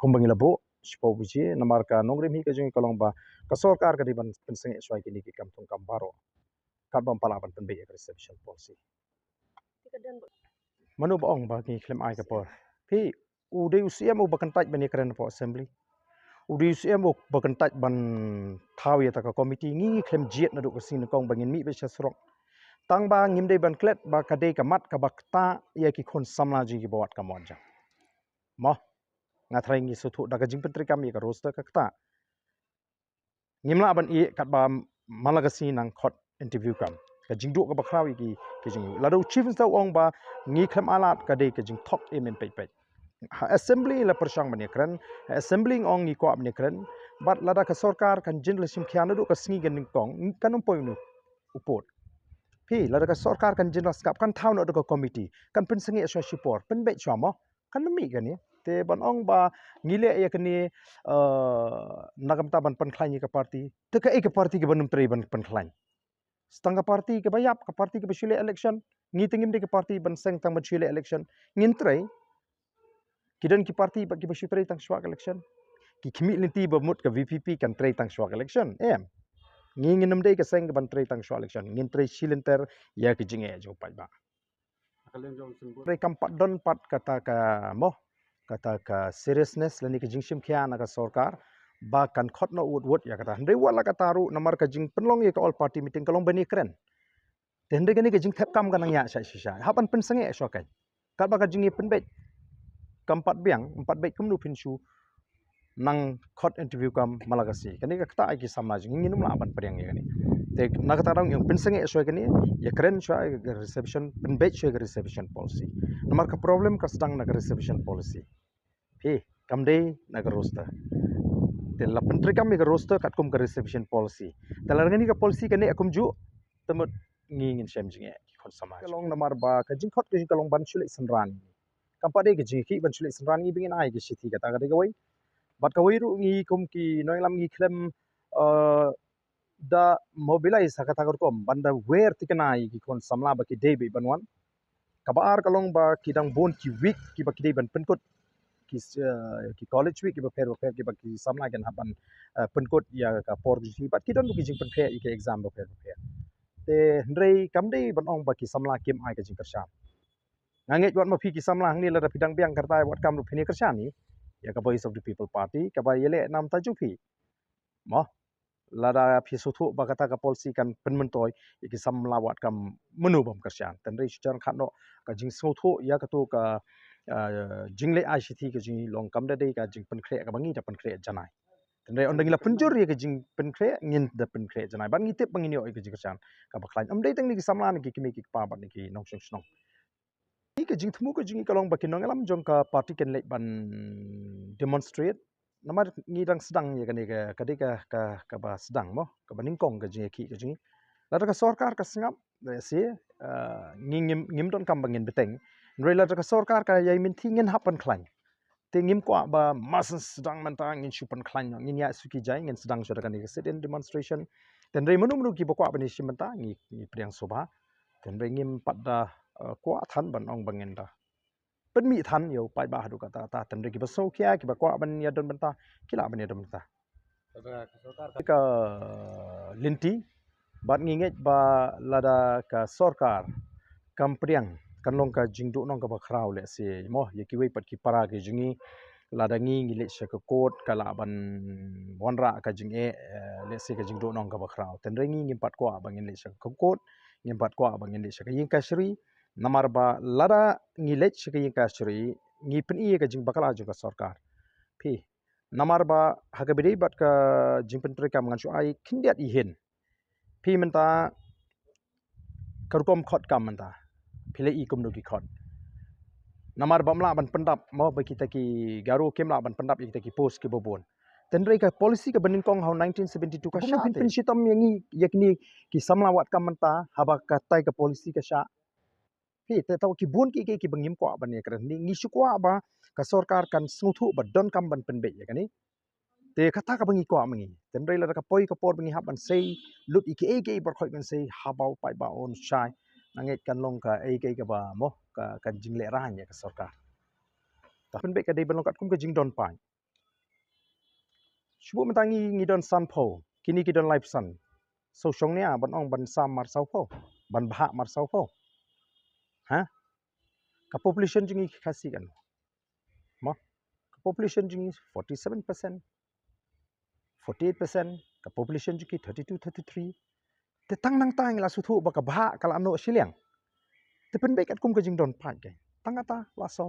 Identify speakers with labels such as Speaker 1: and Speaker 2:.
Speaker 1: kumbangi labo sipo buji namar ka nongrim hi ka jing kolong ba ka sarkar ka diban penseng swai kini ki kam tung kam baro kat bam palaban pen be reception policy manu ba ong ba ki klem ai ka por pi ude usiam u bakan taj bani kren po assembly ude usiam u bakan taj ban thaw ya ta ka committee ngi klem jiet na du ka sin kong bangin mi be srok tang ba ngim de ban klet ba ka de ka mat ka bakta ya ki khon samla ji ki bawat ka monja mo ngathrai ngi sutu daga jing pentri kami ka roster ka kta ngimla ban i kat ba malagasi nang khot interview kam ka jingdu ka bakrawi ki jing lado chief sa ong ba ngi khlem alat ka de ka jing thok emen pe pe assembly la persang ban ekran assembly ong ngi ko abne kran but lada ka sarkar kan jin lesim khiana du ka sngi gan kong kanum poinu upot pi lada ka sarkar kan jin laskap kan thau no ka committee kan pensengi aswa support pen be chama kan mi gan te ban ong ba ngile ya kini nagam ta ban penklai ni ka parti te ka ek parti ke banum tre ban penklai setengah parti ke bayap ka parti ke besule election ngi tingim de ke parti ban seng tang besule election ngin tre kidan ki parti ba ki besule tang swak election ki kimi linti ba mut ka VPP kan tre tang swak election em ngi nginam de ke seng ban tre tang swak election ngin tre silenter ya ki jinge jo pai ba tre kam pat don pat kata ka mo kata ka seriousness lani ka jingsim khia na ka sarkar ba kan khot no wot ya kata ndai wala kata ru namar ka jing penlong ye ka all party meeting kalong bani kren tende gani ka jing thep kam kan ya sha sha hapan pen sange so kai kat ba ka jing pen bet kampat biang empat bet kumnu pinsu nang khot interview kam malagasi kani ka kata ai ki samaj ngin la ban priang ye gani te na kata rang yung pen sange so gani ya kren so reception pen bet so reception policy namar ka problem ka sedang na reception policy kamde naga roster tela pentri kami ga roster kat kum ka reception policy tela ngani ka policy kani akum ju temut ngingin sem jinge kon samaj kalong namar ba ka jing khot ka kalong ban chule sanran kampade ga jingi ban chule sanran ngi bingin ai ga sithi ka ta ga wai bat ka wai ru ngi kum ki noi lam ngi klem da mobilize ka ta kom banda where tikanai ki kon samla ba ki debe banwan kabar kalong ba kidang bon ki week ki ba ki de ban penkot ki college week ki ba per ki ba ki samla gen haban penkot ya ka por ji bat ki don ki jing penke ki exam ba per te ndrei kamde ban ong ba ki samla kim ai ka jing kershan nganget wat ma phi ki samla ni la pidang biang kartai wat kam lu phini kershan ni ya ka voice of the people party ka ba yele nam ta ju phi mo lada phi su thu ba kata ka policy kan penmen toy ki samla wat kam menu bam kershan ten rei chang khat no ka jing su thu ya ka to ka jingle ICT ke jing long kam da dei ka jing pen kre ka bangi ta pen kre janai tende on dangila penjur ye ke jing pen kre ngin da pen kre janai ban ngitip bangi ni oi ke jing kershan ka baklan am dei tang ni ki samla ni ki kimi ki pa ban ni ki nong sing snong ni ke jing thmu ke jing kalong bakin nong alam jong ka party ken lek ban demonstrate namar ngi dang sedang ye kan ka de ka ba sedang mo ka baning kong ke jing ki ke jing la ka sarkar ka singap se ngim don kam bangin beteng nrei la ka sarkar ka yai min thi ngin hapan klan te ngim kwa ba mas sedang mentang ngin chupan klan ngin ya suki jai ngin sedang so kan sit in demonstration ten rei menu ki ba kwa bani simenta ngi priang soba ten rei ngim padda kwa than ban ong bangin da pen mi than yo pai ba hadu kata ta ten rei ki ba so kya ki ba kwa ban ya don benta kila ban ya don benta ka linti bat nginget ba lada ka sarkar kam priang kan long ka jingdu nong ka bakrau le se mo ye ki wei pat ki para ke jingi lada ngi ngi le se ka kot kala ban wanra ka jing le se ka jingdu nong ka bakrau ten rei ngi pat kwa bangin le se ka kot ngi pat kwa bangin le se ka yin ka shri namar ba lada ngi le se ka yin ka shri ngi pen i ka jing bakala jing ka sarkar phi namar ba ha ka bidei bat ka jing pen tre kam ngan chu ai kindiat i hin phi menta karkom khot kam menta phile i kum no ki khot namar bamla ban pendap mo ba kita ki garu kemla ban pendap kita ki post ki bobon tenrei ka policy ka banin kong hau 1972 ka sha pin sitam yangi yakni ki samla wat kam menta haba ka tai ka policy ka sha phi te taw ki bun ki bangim ko ban ye kran ni ngi su kwa ba ka sarkar kan suthu ba don kam ban pen be yakani te kata ka bangi ko mangi tenrei la ka poi ka por bangi haban sei lut iki bar khoi ban sei habau pai ba on shai nanget kan long ka ka ba mo ka kan jingle ra nya ka sarkar pen baik kadai ban lokat kum ke jing don pai cuba mentangi ngidon san po kini kidon live san so shongnya ban ong ban sam mar sau po ban bha mar sau po ha ka population jingi khasi kan ma ka population jingi 47% 48% ka population jingi 32 33 te tang nang tang la su thu ba ka bha kala no shiliang te pen baik at kum ke jing don pai ke tang ata la so